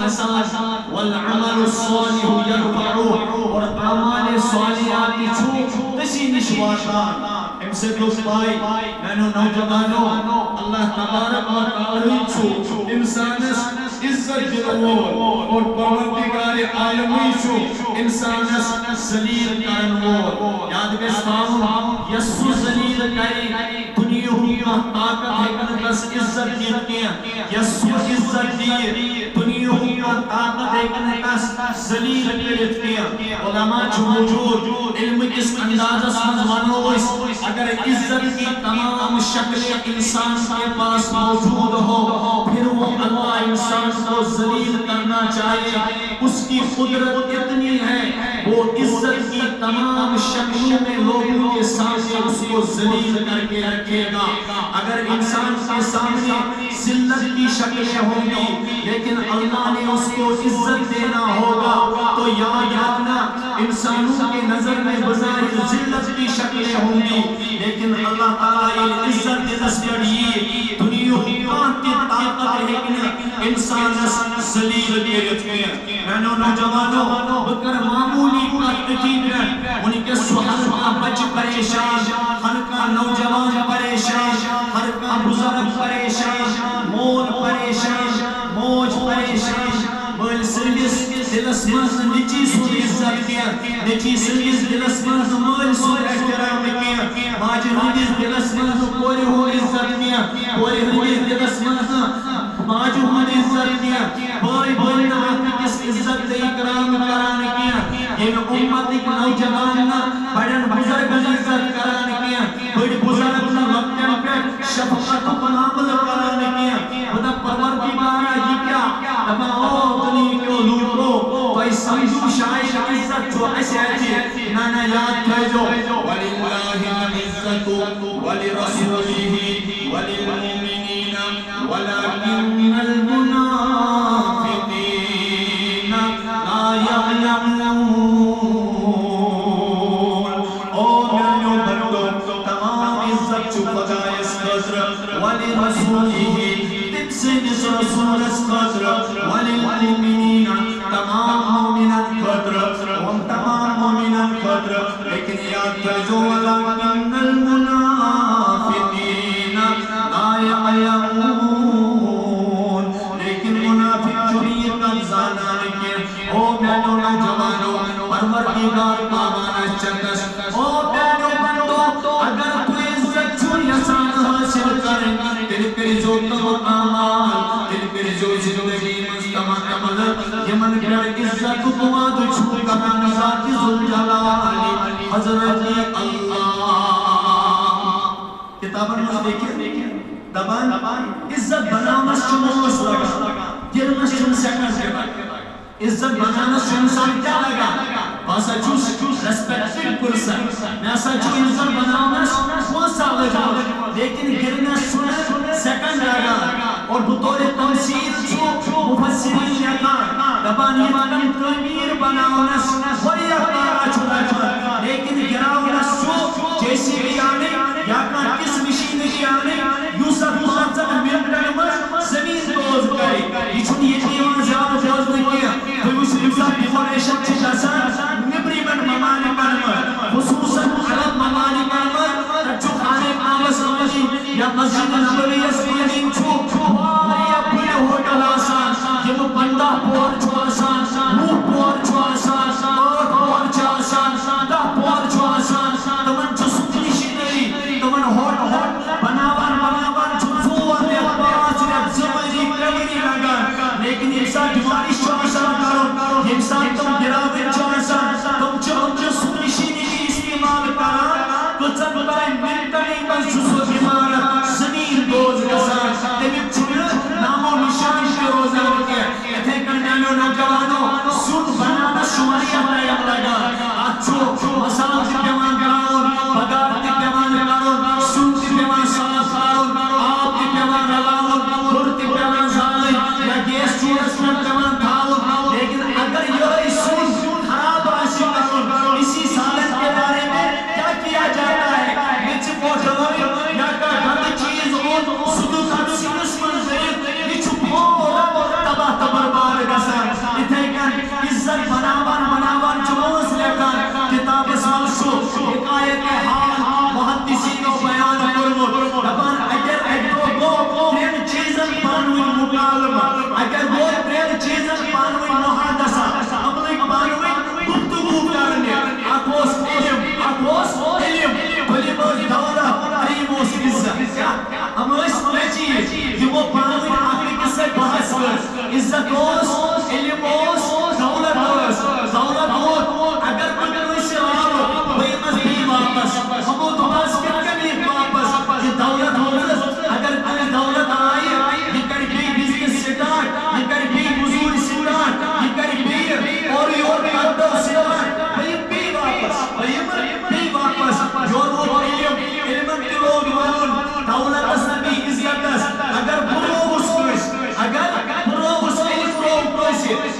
الحسن والعمل الصالح يرفعه اور اعمال صالحات کی چھو کسی نشواتان ام سے دوست بھائی نینو نوجوانو اللہ تبارک و تعالی چھو انسانس عزت دلو اور پروردگار عالمی چھو انسانس ذلیل کرنو یاد بستاؤں یسو ذلیل کری دنیا ہوا طاقت ہے کس عزت دیتی ہیں یسو عزت دی دنیا ہوا طاقت ہے کس ذلیل کرتی ہیں علماء جو موجود علم کس اندازہ سمجھوانو اگر عزت کی تمام شکل انسان کے پاس موجود ہو پھر وہ اللہ انسان کو ذلیل کرنا چاہیے اس کی قدرت اتنی ہے وہ عزت کی تمام شکلوں میں لوگوں کے سامنے اس کو ذلیل کر کے رکھے گا اگر انسان کے سامنے ذلت کی شکلیں ہوں گی لیکن اللہ نے اس کو عزت دینا ہوگا تو یاد رکھنا انسانوں کے نظر میں بظاہر ذلت کی شکلیں ہوں گی لیکن اللہ تعالی عزت دے دستگیری دنیا کی طاقت ہے کہ انسان ذلیل کرتے ہیں میں نوجوانوں بکر معمولی کا تقیب ہے ان کے سوال کا بچ پریشان ہر کا نوجوان پریشان ہر کا بزرگ پریشان مول پریشان موج پریشان بل سندس دلس منز نچی سن عزت کیا نچی سندس دلس منز مول سن احترام کیا ماج ہندس دلس منز کوری ہو عزت کیا کوری ہندس دلس منز ماج ہندس عزت کیا بھائی بھائی نہ کس عزت دے اکرام کران کیا یہ امت ایک نوجوان بڑن بزرگ عزت کران کیا بڑی بزرگ وقتن پر شفقت و عمل کران کیا خدا پروردگار یہ کیا تمام دنیا کو لوٹو تو اس سمجھو شاید عزت جو ایسے ہے نانا یاد کہجو وَلِلَّهِ الْعِزَّةُ وَلِرَسُولِهِ وَلِلْمُؤْمِنِينَ وَلَكِنَّ الْمُنَافِقِينَ لَا يَعْلَمُونَ او میانو بندو تمام عزت جو خدا اس قدر وَلِرَسُولِهِ تنسنس رسول اس قدر وَلِلْمُؤْمِنِينَ تمام مومنان قدر ہم تمام مومنان قدر لیکن یاد کرجو وَلَكِنَّ الْمُنَافِقِينَ لَا يَعْلَمُونَ لیکن منافق چوری کمزانا لکھے او بینو نوجوانو پروردگار پاوانا چکس او بینو بندو اگر تو عزت چون یسان حاصل کریں تیل پر جو تو آمال تیل پر جو زندگی مستمع عمل یمن پر عزت کو مادو چھو کرنا ذاتی ذوالجلالی حضرت اللہ کتابن مجھ دیکھیں دبان عزت بنامس چموس لگا گرمس چم سیکنڈ لگا عزت بنامس چم انسان کیا لگا باسا چوس ریسپیکٹڈ پرسن میں اسا چو عزت بنامس موسا لگا لیکن گرمس چم سیکنڈ لگا اور بطور تمثیل چو مفسرین یکا دبان یمانم تعمیر بنامس وری اپارا چو لگا لیکن گراؤنس چو جیسی بھی آنے یا کس مشین کی آنے یوسف مانزل ملکن مر زمین دوز گئی یہ چھوٹ یہ دیوان زیادہ دوز نکیا کوئی اس یوسف بیفوریشن چیزا سان نبری من ممانی کرمر خصوصاً عرب ممانی کرمر جو خانے آمس نمجی یا مسجد نبوی اسمانین چھو یا پوری ہوتل آسان یہ وہ بندہ پور چھو آسان موہ پور چھو آسان اور پور چھو آسان دہ پور چھو آسان تمن چھو سکلی شنری تمن ہوت بناوان چھو زور دے پاس رب زمجی کبری لگا لیکن انسان جماری چھو آسان کرو انسان تم گراوے چھو آسان تم چھو سکلی شنری استعمال کرا کچھن بتائیں ملتنی بس جسو بیمار زمین دوز گسان تیمیب چھوڑ نامو نشان کے روزہ کے اتھے کرنیانو نوجوانو سن بنانا شماریہ پریم لگا اچھو مسالہ کی پیمان کراؤن بگار کی پیمان کراؤن سن کی پیمان سالہ کراؤن آپ کی پیمان رلاؤن خور کی پیمان زالے یا گیس چورس میں پیمان تھا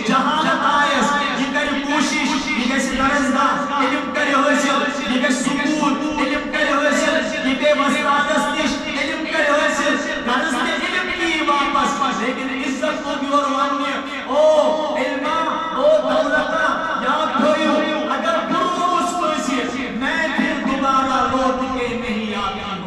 جہالت آئس یہ کر کوشش یہ گژھِ درسگاہ علم کر حٲصِل یہ گژھِ سکوٗل علم کر حٲصِل یہ پیٚیہِ وۄستادس نِش علم کر حٲصِل غرض تہِ علم نِیہِ واپس لیکن عزت لوٚگ یورٕ وننہِ او علما او دولتا یاد تھٲیِو اگر بروس پٲسِتھ میں پھر دوبارہ لوٹ کے نہیں آتی ہوں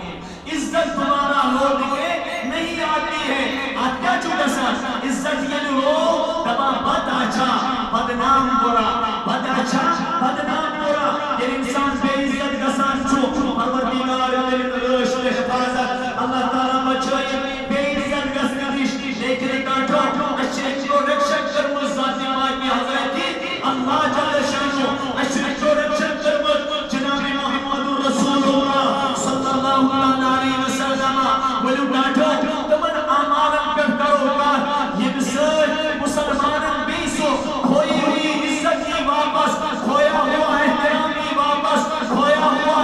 عزت دوبارہ لوٹ کے نہیں آتی ہے آپ کیا چھوٹا سا عزت یہ لوگ دبا بد اچھا بدنام برا بد اچھا بدنام برا یہ انسان بے عزت گسان چھو پروردگار دل رش حفاظت اللہ تعالیٰ بچائے بے عزت گسن نش لیکن کاٹھو اچھے انٹروڈکشن کرمو ذاتی مائی حضرتی اللہ جل شانو اچھے انٹروڈکشن کرمو جناب محمد رسول اللہ صلی اللہ علیہ وسلم ولو کاٹھو تمن اعمالن پر کرو کار یہ مثال مسلمانن بیسو کھوئی ہوئی عزت کی واپس کھویا ہوا احترام کی واپس کھویا ہوا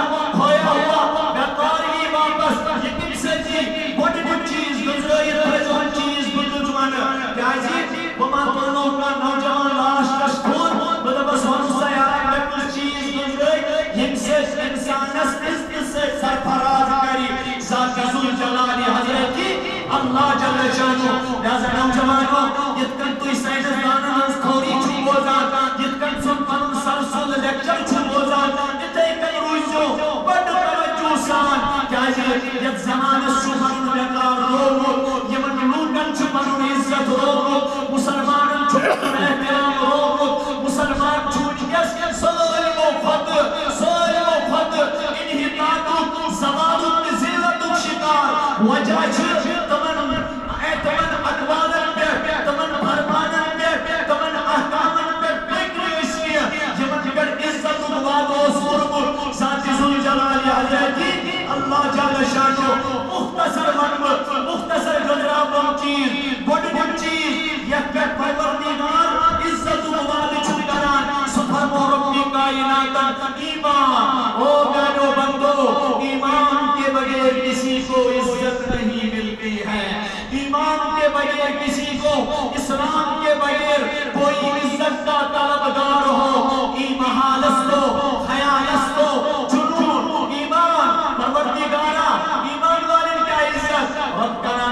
بیکاری واپس یہ کن سے جی بڑی چیز گزرائی رہے چیز بدلوان کیا جی وما پانوں کا نوجوان لاش کشکور بدبس ورسا یار کچھ چیز گزرائی یم سے انسانس اس سے سرفراز کری ذات ذل جلال حضرتی اللہ جل شانو لہذا نوجوانوں یتکن توی سائنس دانن ہنس کھوری چھو بوزان یتکن سن پنن سرسول لیکچر چھو بوزان یتکن روزو بڑھ توجہ سان کیا جی یت زمان شمن بیکار روگو یمن لوٹن چھو پنن عزت روگو مسلمانن چھو پنن احترام روگو مسلمان چھو یس سالم و فت انہتاک زوالت ذلت شکار وجہ چھو تمن اقوالن پہ تمن فرمانن پہ تمن احکامن پہ فکر اس لیے یمن پر عزت و وعدو سورم ذات ذل جلال حضرتی اللہ جل شانو مختصر منب مختصر گزرابم چیز بڑھ چیز یک پروردگار عزت و وعد چھکران سبحان ربی کائنات ایمان او گانو بندو ایمان کے بغیر کسی کو عزت نہیں ملتی ہے ایمان کے بغیر کسی کو اسلام کے بغیر کوئی عزت کا طلبگار ہو ایمان استو خیال استو جنون ایمان پروردگارا ایمان والن کیا عزت ربنا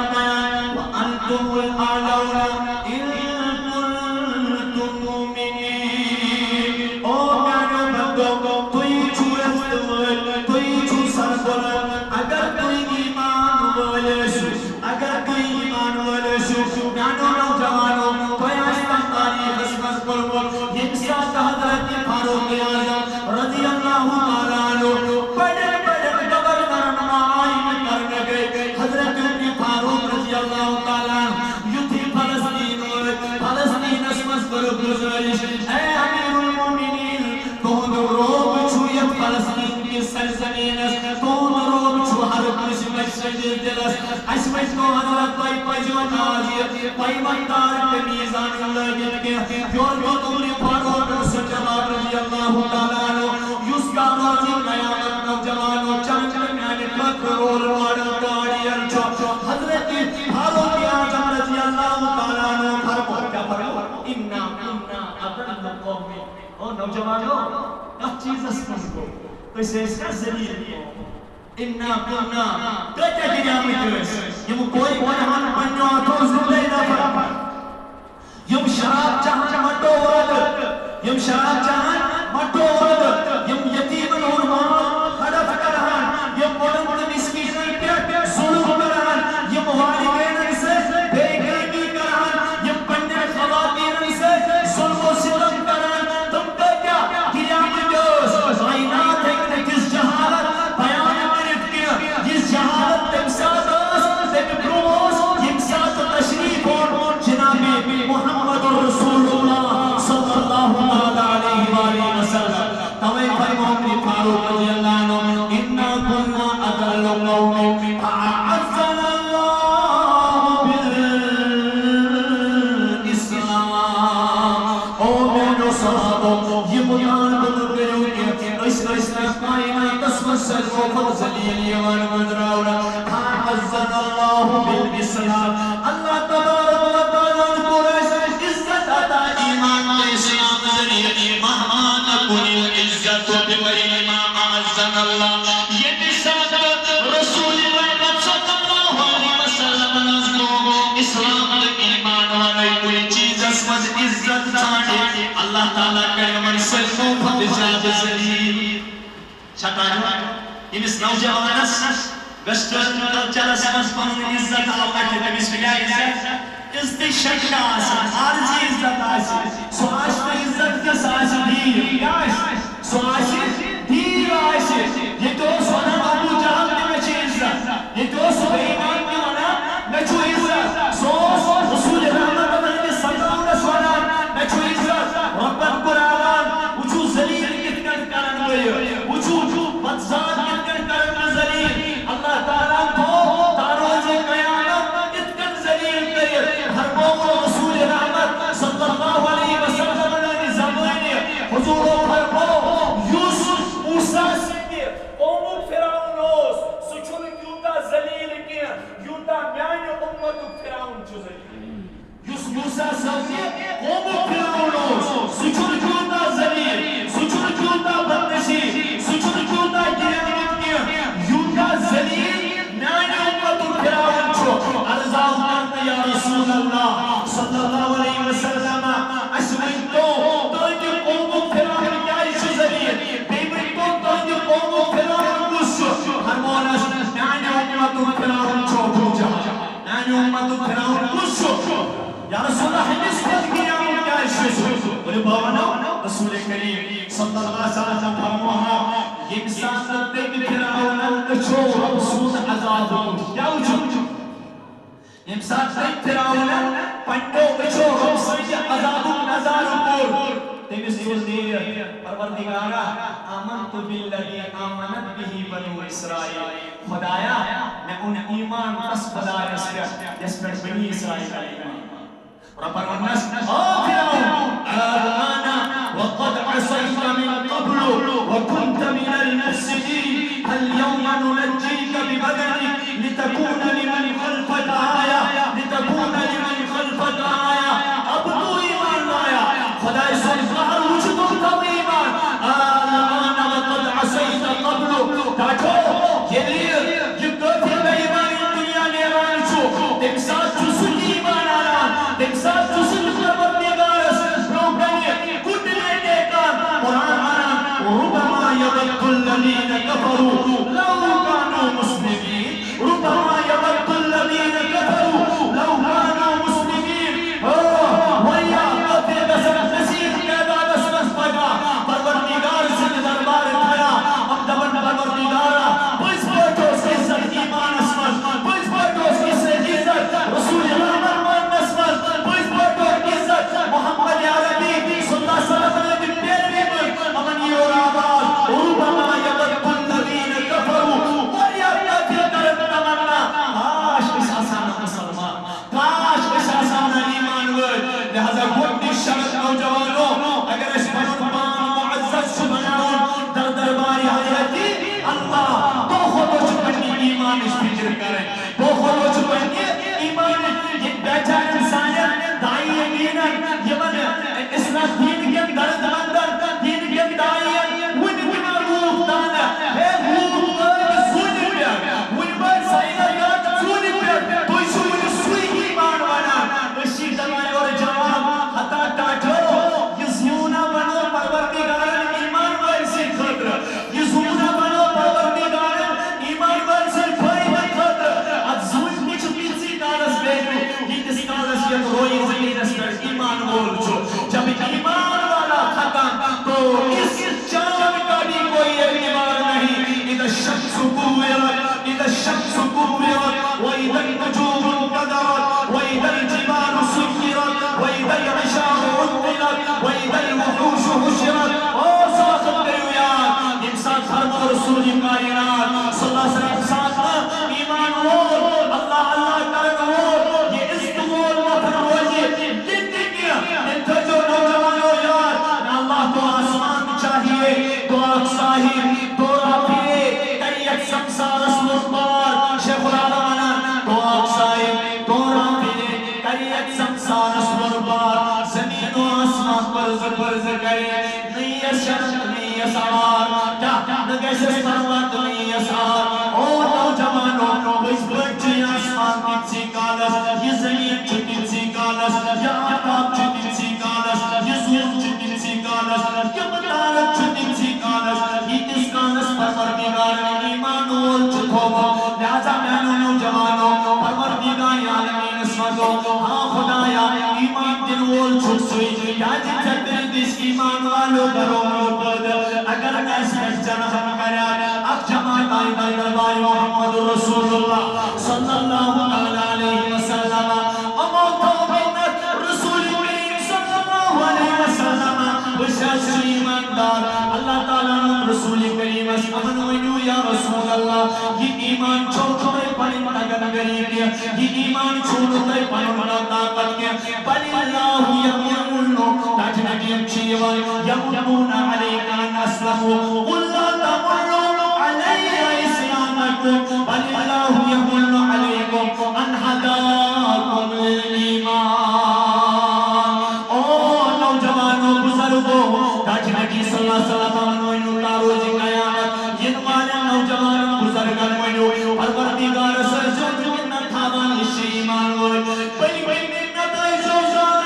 وانتم الاعلون ان کنتم مومنین او گانو بندو توی چھو استمال توی چھو سربر اگر کوئی ایمان والشو اگر کوئی ایمان والشو نانو نوجوانو کوئی آستان تاریخ اسمت کرو یہ ساتھ حضرت فاروق اعظم رضی اللہ تعالیٰ عنہ بڑے گورنر نمائی کرنے گئے حضرت فاروق رضی اللہ تعالیٰ یوتھی فلسطین اسمت کرو گزارش اے امیر المومنین کون روب چھویت فلسطین کی سرزمین کون روب چھو ہر کچھ مشرد دلس اسمت کو حضرت بائی پجو نازیت پیمندار کے میزان اللہ کے جور کو تمری فاروق رسول جواب رضی اللہ تعالیٰ عنہ یس کا راضی قیامت نوجوانو چند میں نکلت رول وارا گاڑی انچو حضرت فاروق اعظم رضی اللہ تعالیٰ عنہ فرمو کیا فرمو انا اضل قومی اور نوجوانو کس چیز اسمس کو کسی اس کا ذریعہ کو انا کہتے گریامی کرس یم کوئی ونہان بنیو آتو زندے نفر یم شراب چاہاں مٹو ورد یم شراب چاہاں مٹو ورد یم یتیمن ارمان حدف کرہان یم بلند مسکینن پہ ظلم کرہان یم والدین سے بے گریبی کرہان یم پنڈے خواتین سے ظلم و ستم کرہان تم کا کیا گریامی کرس غینات ایک کس جہالت بیان کرت کیا جس جہالت تم ساتھ آس تم پروس یم ساتھ تشریف اور جناب محمد رسول اللہ صلی اللہ علیہ وآلہ وسلم توئی فرموکی فاروق رضی اللہ عنہ اِنَّا كُنَّا أَذَلُّ قَوْمٍ فَأَعَزَّنَا اللَّهُ بِالْإِسْلَامِ او میرے صحابوں یہ بیان بدل گئے کہ اس کائنات اسمت سر کو فضلیل یوان مدراؤنا فَأَعَزَّنَا اللَّهُ بِالْإِسْلَامِ اللہ تبارک و تعالیٰ قریش عزت عطا زمینس مز عزت ژھانڈِ اللہ تعالیٰ کرِ یِمن سٲلمو کھۄتہٕ زیادٕ ذلیٖل چھٹانا ییٚمِس نوجوانس ویسٹرن کلچرس منٛز پنُن عزت آو اَتھِ تٔمِس مِلیٛا عزتٕچ شکلہ آسان عارضی عزت آسہِ سُہ آسہِ نہٕ عزت کہِ سُہ آسہِ دیٖر کیٛاہ آسہِ سُہ آسہِ دیٖر آسہِ ییٚتہِ اوس ونان ابوٗ جہل تہِ مےٚ چھِ عزت ییٚتہِ اوس سُہ بے ایمان تہِ ونان مےٚ چھُ عزت سُہ اوس رسول رحمت ہٕنٛدِس سلامس ونان مےٚ چھُ عزت رۄبن کوٚر اعلان وٕچھِو ذلیٖل کِتھ کٔنۍ کرن بہٕ یہِ وٕچھِو بدذات کِتھ کٔنۍ کرن بہٕ ذلیٖل اللہ تعالیٰ تھوٚو تاروزِ قیامت کِتھ کٔنۍ ذلیٖل کٔرِتھ فرموو رسول رحمت صلی اللہ علیہ وسلم ہٕنٛدِ زمانہِ حضوٗرو فرموو یُس موسیٰ سٕنٛدِ قومُک فرعون اوس سُہ چھُنہٕ تیوٗتاہ ذلیٖل کینٛہہ یوٗتاہ میانہِ اُمتُک فرعون چھُ ذلیٖل یُس موسیٰ سٕنٛدِ قومُک فرعون اوس سُہ چھُنہٕ تیوٗتاہ ذلیٖل سُہ چھُنہٕ تیوٗتاہ بدنصیٖب سُہ چھُنہٕ تیوٗتاہ گیرمُت کینٛہہ یوٗتاہ ذلیٖل میانہِ اُمتُک فرعون چھُ عرض آو کرنہٕ یا رسول اللہ صلی اللہ علیہ وسلم اَسہِ ؤنۍتو تُہنٛدِ قومُک فرعون کیٛازِ چھُ ذلیٖل بیٚیہِ ؤنۍتو تُہنٛدِ قومُک فرعون کُس چھُ فرمونس میانہِ اُمتُک فرعون چھُ ابوٗ جہل میانہِ اُمتُک فرعون کُس چھُ یا رسول اللہ ہمِس کھۄتہٕ گِریٛومُت کیٛازِ چھُ سُہ ؤلِو بہٕ وَنو رسول کریم صلی اللہ علیہ وسلم فرموہا ییٚمہِ ساتہٕ تٔمۍ فرعونن أچھو رۄب سُنٛد عذاب وُچھ کیٛاہ وُچھُن ییٚمہِ ساتہٕ تٔمۍ فرعونن پنٛنیو أچھو رۄب سٕنٛدِ عذابُک نظارٕ کوٚر تٔمِس یُس نیٖرِتھ پروردگارا آمنت بالذی آمنت بِهِ بنو اسرائیل خدایا مےٚ اوٚن ایٖمان تس خدایس پٮ۪ٹھ یس پٮ۪ٹھ بنی اسرائیل ایٖمان ربن ونس فرعون الآن وقد عصيت من قبل وكنت من المفسدين اليوم ننجيك ببدنك لتكون لمن خلفك آية لتكون لمن خلفك آية اب تو ایمان لایا خدا سن قہر وچھ تم کب ایمان الآن وقد عصيت قبل ڈاٹو یہ کافر بے ایمان دنیا نیران چھو تم ساتھ چھو سن ایمان آیا تم ساتھ چھو سن پروردگارس روکنے کٹ لینے کا قرآن آنا ربما يود الذين كفروا لو كانوا مسلمين ربما يود الذين كفروا لو كانوا مسلمين ويا قتل بسر نسيح پیدا بسرس پگا پروردگار سے دربار کھیا اب دبن پروردگارا بس پوٹوس کی عزت ایمان اسمت بس پوٹوس کی عزت رسول اللہ مان اسمت بس پوٹوس کی عزت محمد عربی صلی اللہ علیہ وسلم نے پیروی میں امن اور آباد ربما يود الذين كفروا ويا قتل کرت تمنا کاش اس آسان مسلمان کاش اس آسان ایمان ول لہذا گوڈنی شرط نوجوانوں اگر اس پنن پان معزز سے بناؤں در دربار حضرتی اللہ تو خود پنی ایمان اس فکر کریں تو خود پنی ایمان یہ بیچار انسانیت دائی یقینا یمن اسلام دین کے درد اندر دین کے دائی ون بنا روح دانا ہے روح سونی پیا ون بار سائنہ یاد سونی پیا تو اسو من سوئی ایمان وانا اسی زمان اور جواب خطا ٹاٹھو یہ زیونہ بنو پروردگارن ایمان وال سے خطر یہ زیونہ بنو پروردگارن ایمان وال سے فائدہ خطر اد زون کچھ پیچھے کالس بیٹھو یہ کس کالس یہ روئی زمینس پر ایمان بول چھو جب ایمان والا ختم تو اس چاند کا بھی کوئی اعتبار نہیں اذا الشمس كورت اذا الشمس كورت واذا النجوم انكدرت واذا الجبال سيرت واذا العشار عطلت واذا الوحوش حشرت صراط الدنيا انسان فرما رسول کائنات صلی اللہ علیہ وسلم ساتھ ایمان وول اللہ اللہ کرن وول یہ عزت وول وطن روزی زندگی انت جو نوجوانوں یار اللہ تو آسمان چاہیے تو آگ صاحب تو رافیے کئیت سمسار اسم بار شیخ العالمان تو آگ صاحب تو رافیے کئیت سمسار اسم بار زمین و آسمان پرز کرے نہیں شرط نہیں سوار کیا نگیسے سروت نہیں سوار او نوجوانوں اس بچے آسمان کی کالس یہ زمین چھتی سی کالس یا آتاب چھتی سوئی یاد چتر دس ایمان والو درو بود اگر اس بچن ہم کرا اب جماعت آئی دربار محمد رسول اللہ صلی اللہ علیہ وسلم اموتو بینت رسول کریم صلی اللہ علیہ وسلم بشاش ایماندار اللہ تعالیٰ رسول کریم امن ونیو یا رسول اللہ یہ ایمان چھوڑتے پڑی مدد غریب یہ ایمان چھوڑتے پڑی مدد طاقت کے بل اللہ یمنو تاج نبیم چیوا یمنون علیکا نسلمو قل لا تمنو علی اسلامکم بل اللہ یمنو علیکم ان حداکم الایمان او نوجوانوں بزرگوں تاج نبی صلی اللہ علیہ وسلم روز قیامت یہ والا نوجوان بزرگان ونیو پروردگار سرجن منت تھاوان ایمان ور بلی بلی منت جوزان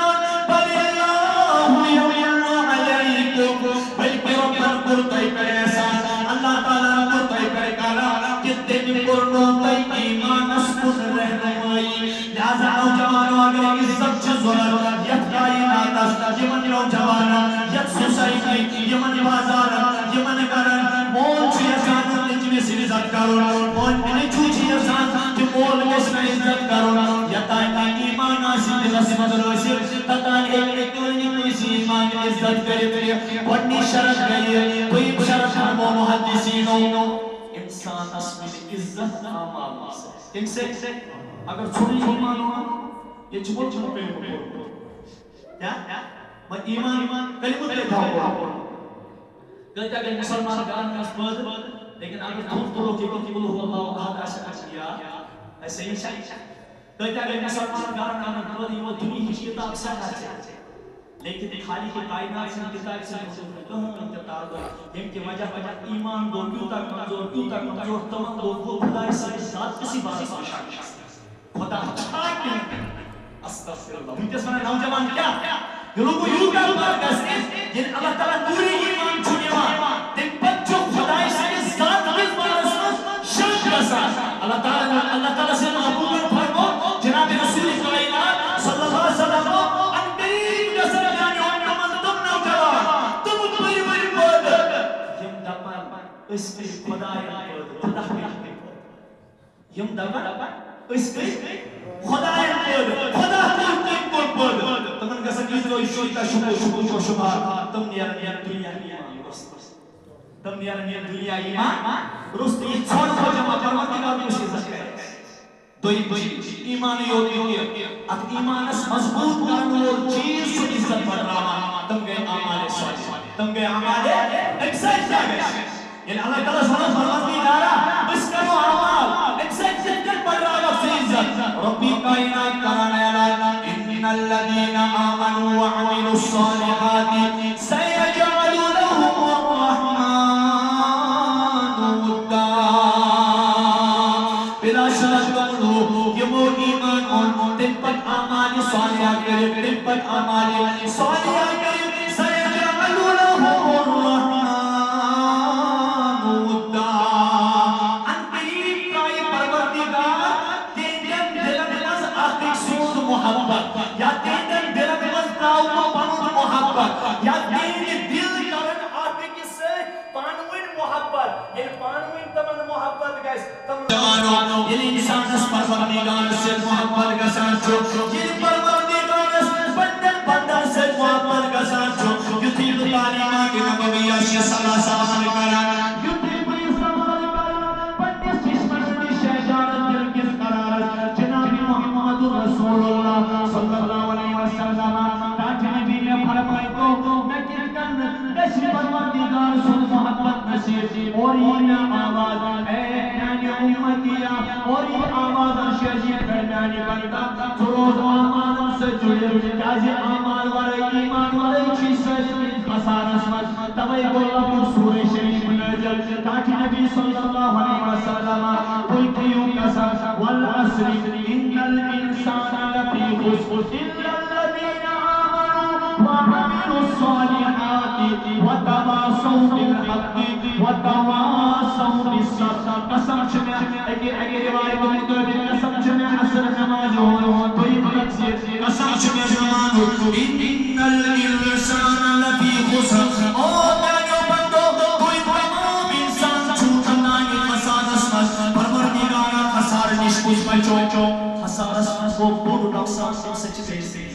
بلی اللہ یمن علیکم بلی پیغمبر کرتے پیسا اللہ تعالی کرتے کرے کالا جتنے بھی کرنو تے ایمان اسکن رہنمائی لہذا نوجوانوں اگر عزت چزور یتائی ناتس یمن نوجوان یت سوسائٹی یمن بازار یمن کرن مول چھ جان نجم سے عزت کرو مول نے چوچی انسان کہ مول میں سے عزت کرو یتائی ایمان حاصل دل سے مدرسے تتا ایک کوئی ایمان عزت کرے ونی شرط گئی کوئی شرط ہم محدثینوں انسان اصل عزت اعمال سے ایک سے اگر چھوڑی ایمان ہو یہ چھوڑ چھوڑ پہ کیا میں ایمان کلمہ لیتا ہوں کہتا ہے مسلمان گان میں اسپد لیکن اگر دھوپ تو لوگ کہ قل هو اللہ احد اشیا ایسے ہی کہتا ہے مسلمان گان میں اسپد یہ دنیا کی کتاب سے ہے لیکن خالی کے کائنات سے کتاب سے انتقال ہوا ان کی وجہ ایمان دو کیوں کمزور تمام دو وہ خدا سے ذات کسی بات سے شان خدا چھاک استغفر اللہ مجھے سنا نوجوان کیا یہ لوگ یوں کا بات کرتے ہیں جن اللہ تعالیٰ نوری ایمان چھوڑیوا تم بچوں خدای سے ذات کس بات سے شان کا ساتھ اللہ تعالیٰ سے محبوب فرمو جناب رسول کائنات صلی اللہ علیہ وسلم ان قریب کا سرگانی ہونے من تم نوجوان تم بڑی بڑی بود یم دپن اس کے خدای خدا کے یم دپن اس کے خدای بود خدا کو بود تمن کا سکیت کو شوتا شکو شبہ تم نیرن دنیا تم نیرن دنیا ایمان رست یہ چھوڑ کو جمع پروردگار کو عزت کرے دوئی ایمان یوتی اب ایمان اس مضبوط کرنے اور چیز سے عزت پڑھ رہا تم گئے اعمال صالح تم گئے اعمال ایکسائٹ جاگے یعنی اللہ تعالیٰ سبحانہ پروردگارا بس کرو اعمال ایکسائٹ جاگے پڑھ رہا وقت سے عزت ربی کائنات کرانے والا ان الذين آمنوا وعملوا الصالحات سيجعل لهم الرحمن ودا بلا شک قولو یہ وہ ایمان اور تم پر اعمال صالحہ کرے تم پر اعمال صالحہ کرے سيجعل لهم الرحمن ودا ان قریب کا یہ پروردگار تیرے دل میں آخر سود محبت یا تیرے دل میں تاؤ پانون محبت یا تیرے دل کرن آتے کسے پانون محبت یہ پانون تمن محبت گیس تمن یہ انسان اس پروردگار سے محبت کا ساتھ چھو یہ پروردگار اس بندر سے محبت کا ساتھ چھو یتیب تعلیمہ کے نبویہ سے صلی اللہ علیہ وسلم یتیب استعمال کرنا پندس چشمن شہجان دل کس قرار جناب محمد رسول اللہ صلی اللہ علیہ وسلم تاج نبی نے فرمائے تو میں کن دشت پروردگار سے محبت نصیب اور یہ آواز اے میانی امتیہ اور یہ آواز شہجی فرمانی بندہ سروز آمان سے جڑے کاجی آمان والے ایمان والے چیز سے خسار اسمت تبائی بولا پر سورہ شریف نجل تاج نبی صلی اللہ علیہ وسلم قلتیوں قسم والعصر ان الانسان لفی خسر الا الذین آمنوا وعملوا الصالحات وتواصوا بالحق وتواصوا بالصبر قسم چھمے اگے روایت مطابق قسم چھمے عصر نماز ہو کوئی تفسیر قسم چھمے زمان ان الانسان لفی خسر او میرے بندو کوئی تمام انسان چھوٹا نہیں خسارہ اس پروردگار خسارہ نشکوش بچو خسارہ کو بڑو نقصان سچ پیسے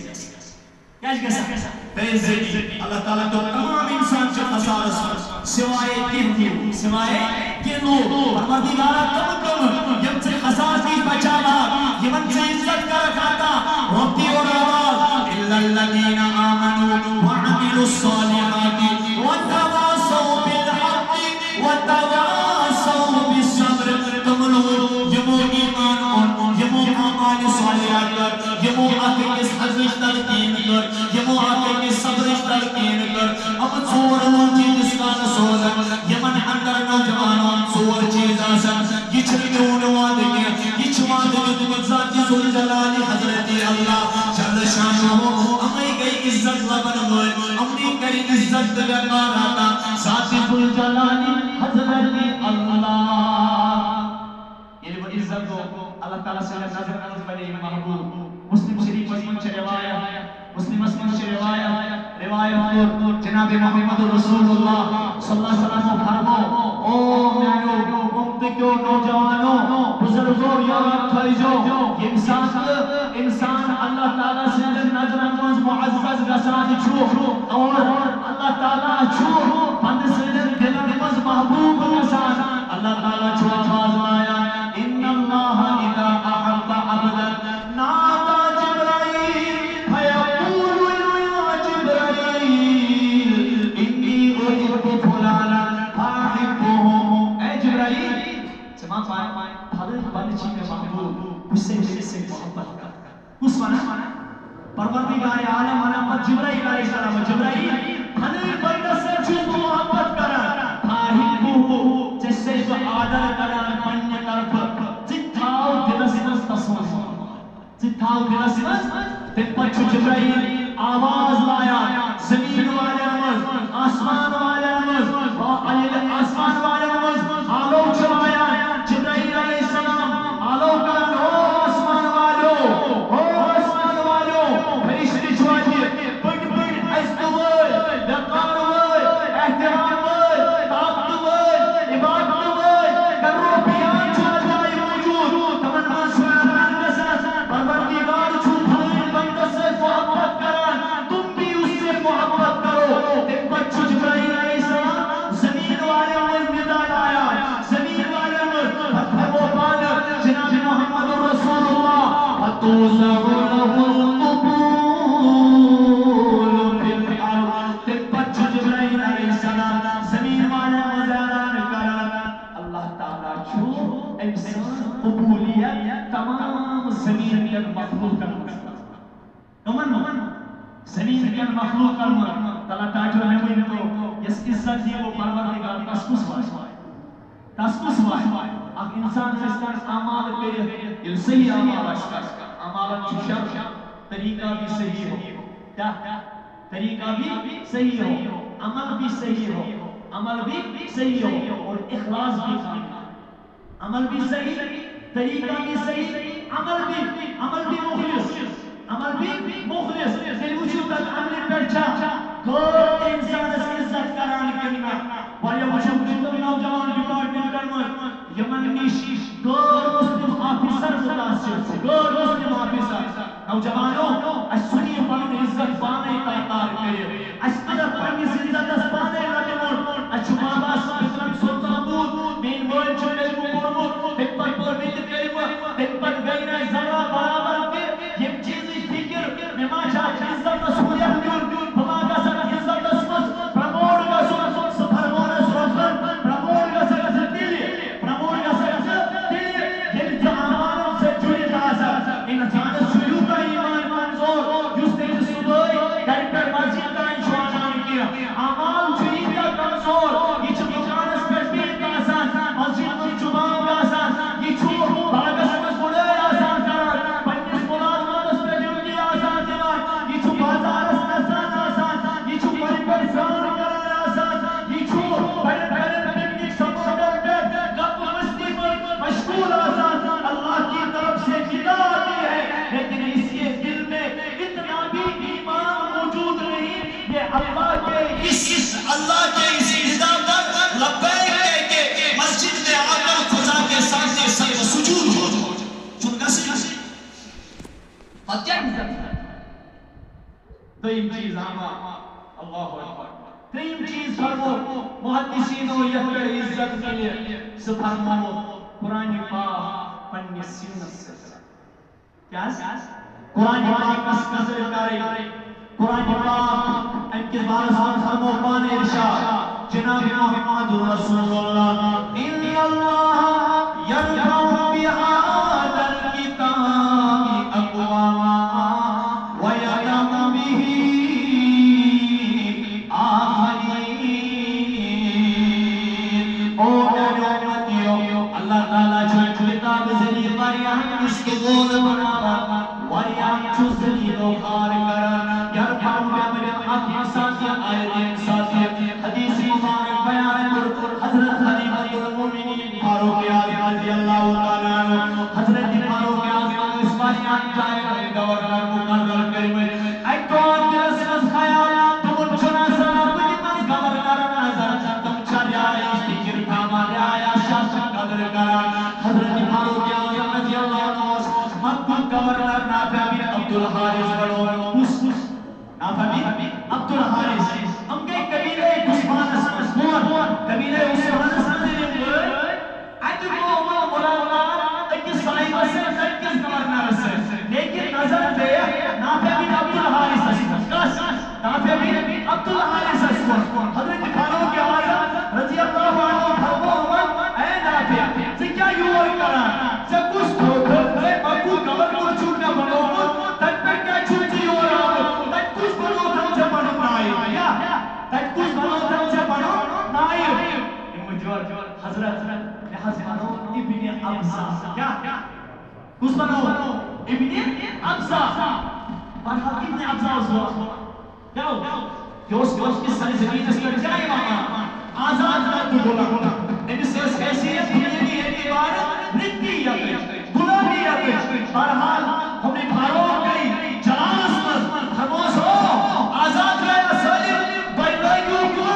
کیا گژھان بے عزتی اللہ تعالیٰ تو تمام انسان چھ خسارہ سوائے کینو پروردگار کم یم سے خسارہ کی بچانا یمن سے عزت کر کھاتا ربی اور آواز الا الذین آمنوا وعملوا الصالحات وتواصوا بالحق وتواصوا بالصبر تم لوگ یمو ایمان اور یمو اعمال صالحات یمو آخر اس حضرت تلقین کر یمو آخر اس صبر تلقین کر اب ژور چیز کا رسول یمن اندر نوجوانوں ژور چیز آسان یہ چھڑیون وعدے یہ چھوادے ذات ذل جلال حضرت اللہ جل شانہ ہمیں گئی عزت لبن ہوئے اپنی کری عزت دربار آتا ذات ذل جلال حضرت اللہ یہ وہ عزت کو اللہ تعالیٰ سے نظر انز بنے محبوب مسلم شریف مسلم سے روایت جناب محمد رسول اللہ صلی اللہ علیہ وسلم فرماؤ او میانو ممتکو نوجوانوں بزرگوں یاد تھائیجو انسان اللہ تعالیٰ سے نظر انز معزز گسان چھو اور اللہ تعالیٰ چھو بند سے دلن مز محبوب گسان اللہ تعالیٰ چھو آواز آیا ان اللہ اذا احب عبدا نادى جبرائيل فيقول يا جبرائيل اني احب فلانا فاحبه اے جبرائیل سماع پائے حضرت بند چیز محبوب اس سے محبت کر اس معنی پروردگار عالم علامت جبرائیل علیہ السلام جبرائیل حضرت بند سے چیز محبت کر فاحبه جس سے عادل کران پنی طرف چتھاؤ دلسمس تصور چتھاؤ دلسمس تم پچھو جبرائیل آواز لایا زمین والے امز آسمان والے امز آسمان والے امز آلو چلایا جبرائیل علیہ السلام آلو کرن او آسمان والو فرشتے چواجی بڑ عزت وائے وقار وائے احترام وائے طاقت وائے عبادت وائے کرو بیان چواجائی موجود تمنا سویان گسان پروردگار چھو بھائی بند سے محبت کران تم بھی اس سے محبت کرو تم بچو جبرائیل علیہ السلام زمین والے عمر ندا لایا زمین والے عمر فتح و پانا جناب محمد رسول اللہ فتوزع له القبول فی الارض تم بچو جبرائیل علیہ السلام زمین والے مزاران کران اللہ تعالیٰ چھو انسان قبولیت تمام زمین کے مخلوق کرنا کمن زمین کے مخلوق کرنا تعالیٰ تاجر نبی تو اس عزت دی وہ پروردگار تسکس وائے اک انسان جسکان اعمال کرے یہ صحیح اعمال اشکر اعمال شر طریقہ بھی صحیح ہو کیا طریقہ بھی صحیح ہو عمل بھی صحیح ہو اور اخلاص بھی عمل بھی صحیح طریقہ بھی صحیح عمل بھی مخلص دل وجود عمل پرچا گور انسان اس عزت کران کرنا وایا وجود تم نوجوان ڈپارٹمنٹ کرنا یمن نیشیش گور مسلم آفیسر متاثر گور مسلم آفیسر نوجوانوں اس سنی پڑھن عزت پانے کا اقرار کرے اس قدر پڑھنی عزت اس پانے لگے اس بابا سلطان سلطان بود مین ورلڈ چلے کو پڑھو تپت پر بیت کریما تپت گئینا زرا برابر کے یہ چیز فکر مما چاہ عزت سوریہ دور بما کا سر عزت اسمت پرموڑ کا سر پرموڑ سرفن پرموڑ کا سر دلی پرموڑ کا سر دلی یہ تعاملوں سے جڑی تازہ انسان سلوک کا ایمان منظور جس نے صبح گھر پر مسجد کا اللہ کے اس ندا پر لبیک کہہ کے مسجد میں آ کر خدا کے سامنے سر سجود ہو چنکا سے تیم چیز آما اللہ اکبر تیم چیز فرمو محدثین و یہر عزت کے لیے سفرمو قرآن پاک پنی سینت سے کیا ہے؟ قرآن پاک کس نظر کاری قرآن پاک ان کے بارسان فرمو پان ارشاد جناب محمد رسول اللہ ان اللہ یرفع بهذا الکتاب اقواما اس کے گول بناوا وریان چوزلی دو خار کرن یرفع بامر آتیا ساتیا آیتین ساتیا حدیث مبارک بیان کر حضرت خلیفۃ المومنین فاروق اعظم رضی اللہ تعالیٰ عنہ حضرت فاروق اعظم اس بانیان جائے گورنر مقرر کرے ایک کون دلسمس خیال تمن چنا سنا بجمس گورنر نظر تم چلیائی فکر کامال آیا شاشن قدر کرن حضرت فاروق اعظم رضی اللہ عنہ مکہ گورنر نافع بن عبد الحارث بڑھو نافع بن عبد الحارث ہم کے قبیلے عثمان اسمون قبیلے عثمان اسمون اجب و مولانا اکس صاحبہ سے اکس گورنر سے لیکن نظر دے نافع بن عبد الحارث اسمون نافع بن عبد الحارث اسمون حضرت فاروق اعظم رضی اللہ عنہ فرمو اے نافع سے کیا یوں کرا سے کچھ دھوکر سے مکو گورنر چھوٹنا بنو تک پر کیا چھوٹی ہو رہا تک کچھ بنو تھا سے بنو نائی تک کچھ بنو تھا سے بنو نائی مجھور حضرت لحظ بنو ابن ابزا کیا کچھ بنو ابن ابزا برحق ابن ابزا اس وقت کیا ہو جوش کی ساری زمین اس پر جائے وہاں آزاد رات بولا نبی سے حیثیت دنیاوی اعتبار ردیت غلامیت برحال ہم نے فاروق گئی جلاس پر خموش ہو آزاد رہا سالم بیدائیوں کو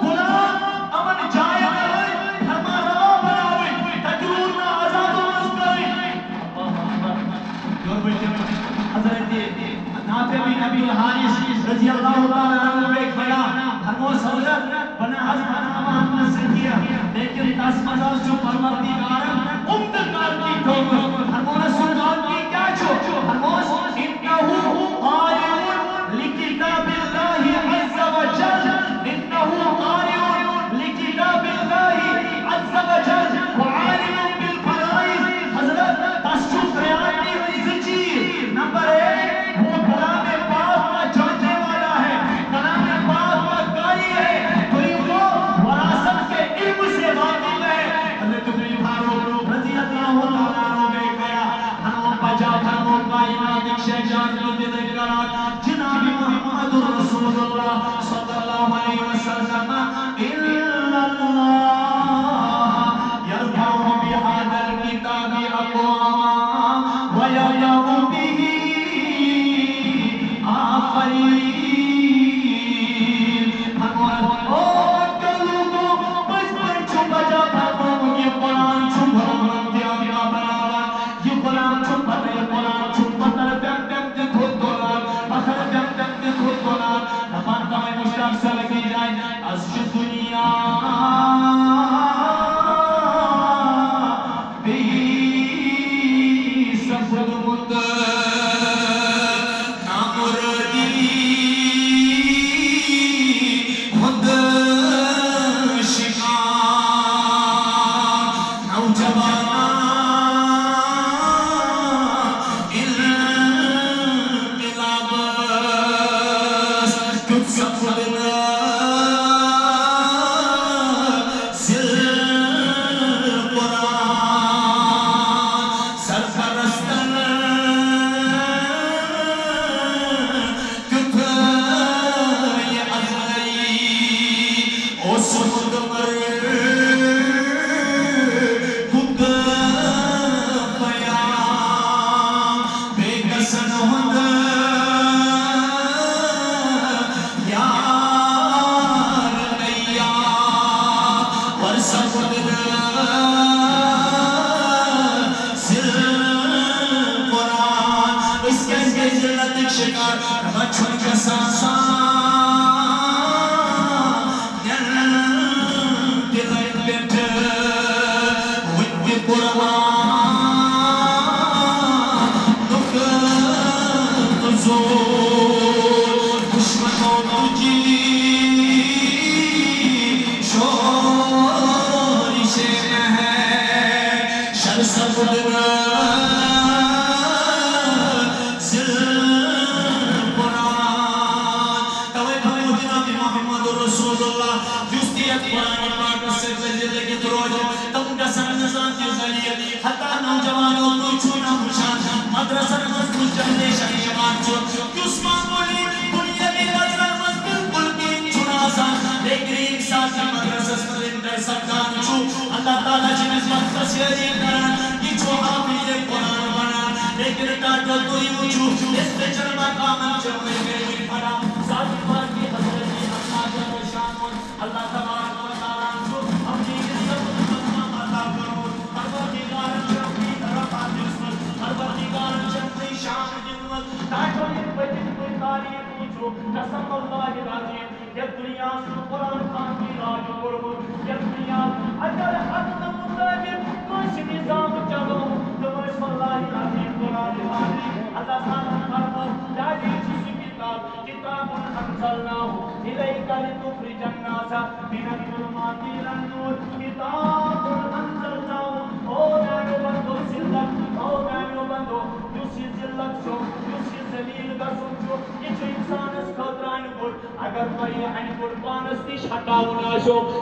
غلام امن جائے گئے فرما روا بناوئی تجرورنا آزاد و مستوئی جور بیٹھے حضرت نافع بن عبد الحارث رضی اللہ تعالیٰ عنہ میں کھڑا خموش حضرت بنا حضرت محمد سے کیا لیکن دس مزاز جو پروردگار امتقال کی توبہ ہرمونس سلطان کی کیا چھو ہرمونس انہو قارئون لکتاب اللہ عز و جل انہو قارئون لکتاب اللہ عز و جل وعالم بالفرائض حضرت تشو بیانی ہوئی زچیر نمبر 1 وہ کلام پاک کا جاننے والا ہے کلام پاک کا قاری ہے کوئی وہ وراثت کے علم سے واقف ہے حضرت فاروق رضی اللہ تعالیٰ عنہ میں گیا ہنوں پجا ہنوں کائنات ایک شہجان کو دے کرا جناب محمد رسول اللہ صلی اللہ علیہ وسلم الا اللہ یرفع بهذا الکتاب اقواما ویضع به آخرین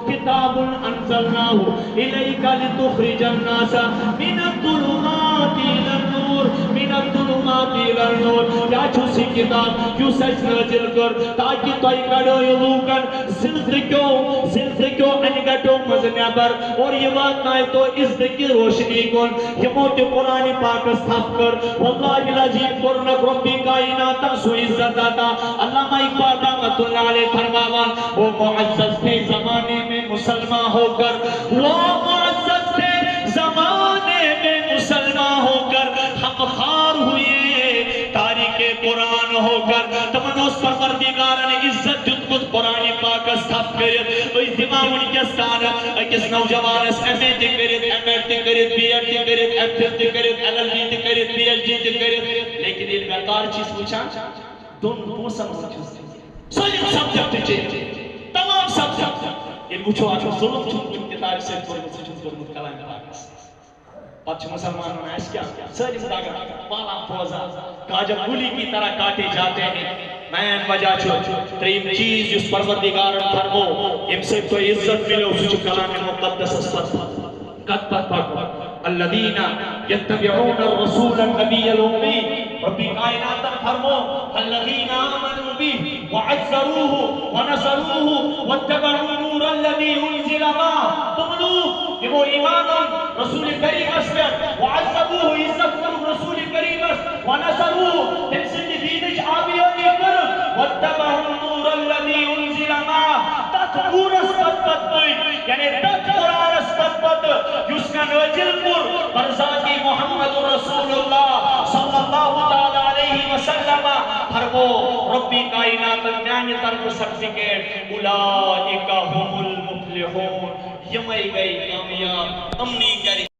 كتاب أنزلناه إليك لتخرج الناس من الظلمات إلى النور من الظلمات إلى النور کیا چھوسی کتاب کیوں سچ نازل کر تاکہ تو کڑو یلوکن زندگیوں انگٹوں مزنیابر اور یہ بات نائے تو اس کی روشنی کن یہ موٹی قرآن پاک استھاپ کر واللہ العظیم قرنک ربی کائنات سو عزت آتا علامہ اقبال رحمت اللہ علیہ فرماوان وہ معزز تھے زمانے میں مسلمان ہو کر وہ معزز تھے زمانے میں مسلمان ہو کر ہم خار ہوئے تاریخ قرآن ہو کر تمنوس پروردگار نے عزت جتکت قرآن پاک استھاپ کرت اس دماغ ان کے ساتھ کس نوجوانس ایم اے ٹی کرت ایم ایل ٹی کرت بی ایل ٹی کرت ایم فل ٹی کرت ایل ایل بی ٹی کرت پی ایل جی ٹی کرت لیکن یہ بیکار چیز پوچھا دونوں سمجھ سوئی سبجیکٹ چیز تمام سبجیکٹ یہ پوچھو آج ظلم چھن کے تاریخ سے چھن کلام پاک پچھ مسلمان ہونا اس کیا ساری مداگر پالا پوزا کاجب گلی کی طرح کاٹے جاتے ہیں میں وجہ چھو ترین چیز جس پروردگار فرمو ام سے تو عزت ملے اس کلام مقدس اسفت قد پاک الذين يتبعون الرسول النبي الأمي ربي كائنات فرمو الذين آمنوا به وعزروه ونصروه واتبعوا النور الذي أنزل معه تمنوا بمو إيمان رسول كريم أسفر وعزروه يسفر رسول كريم ونصروه تنسل دينج عابيون يقر واتبعوا النور الذي أنزل معه تتقور اسفت یعنی تتقرار اسفت يسكن وجل برزاتی محمد رسول اللہ صلی اللہ علیہ وسلم فرمو ربی کائنات میانی طرف سرٹیفکیٹ اولئک هم المفلحون یمائی گئی کامیاب امنی کری